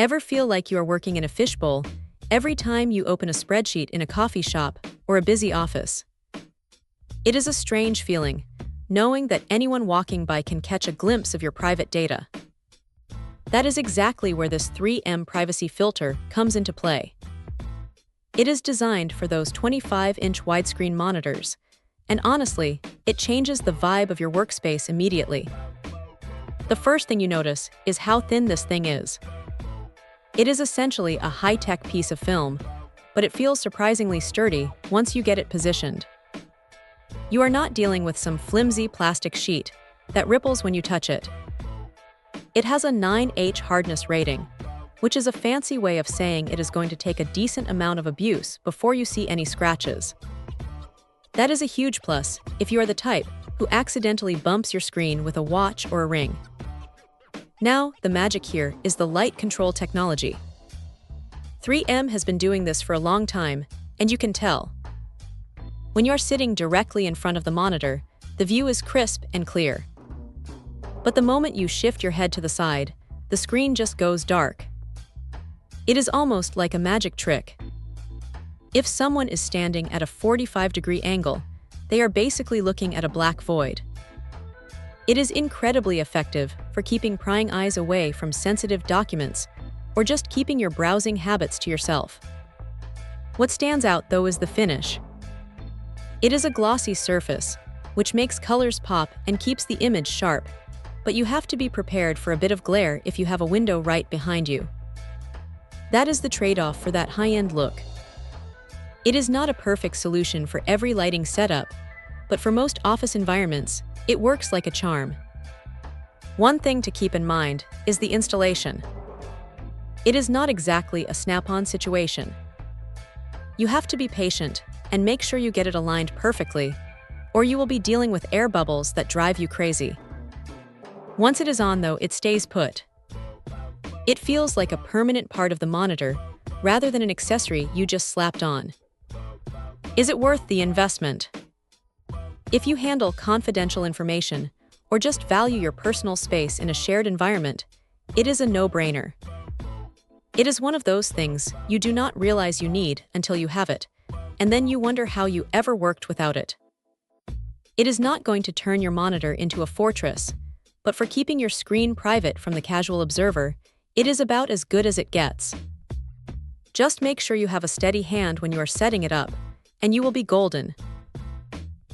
Ever feel like you are working in a fishbowl every time you open a spreadsheet in a coffee shop or a busy office? It is a strange feeling, knowing that anyone walking by can catch a glimpse of your private data. That is exactly where this 3M privacy filter comes into play. It is designed for those 25-inch widescreen monitors, and honestly, it changes the vibe of your workspace immediately. The first thing you notice is how thin this thing is. It is essentially a high-tech piece of film, but it feels surprisingly sturdy once you get it positioned. You are not dealing with some flimsy plastic sheet that ripples when you touch it. It has a 9H hardness rating, which is a fancy way of saying it is going to take a decent amount of abuse before you see any scratches. That is a huge plus if you are the type who accidentally bumps your screen with a watch or a ring. Now, the magic here is the light control technology. 3M has been doing this for a long time, and you can tell. When you are sitting directly in front of the monitor, the view is crisp and clear. But the moment you shift your head to the side, the screen just goes dark. It is almost like a magic trick. If someone is standing at a 45-degree angle, they are basically looking at a black void. It is incredibly effective for keeping prying eyes away from sensitive documents or just keeping your browsing habits to yourself. What stands out, though, is the finish. It is a glossy surface, which makes colors pop and keeps the image sharp, but you have to be prepared for a bit of glare if you have a window right behind you. That is the trade-off for that high-end look. It is not a perfect solution for every lighting setup, but for most office environments, it works like a charm. One thing to keep in mind is the installation. It is not exactly a snap-on situation. You have to be patient and make sure you get it aligned perfectly, or you will be dealing with air bubbles that drive you crazy. Once it is on, though, it stays put. It feels like a permanent part of the monitor rather than an accessory you just slapped on. Is it worth the investment? If you handle confidential information or just value your personal space in a shared environment, it is a no-brainer. It is one of those things you do not realize you need until you have it, and then you wonder how you ever worked without it. It is not going to turn your monitor into a fortress, but for keeping your screen private from the casual observer, it is about as good as it gets. Just make sure you have a steady hand when you are setting it up, and you will be golden.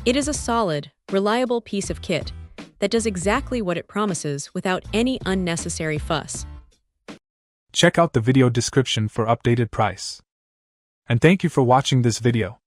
It is a solid, reliable piece of kit that does exactly what it promises without any unnecessary fuss. Check out the video description for updated price. And thank you for watching this video.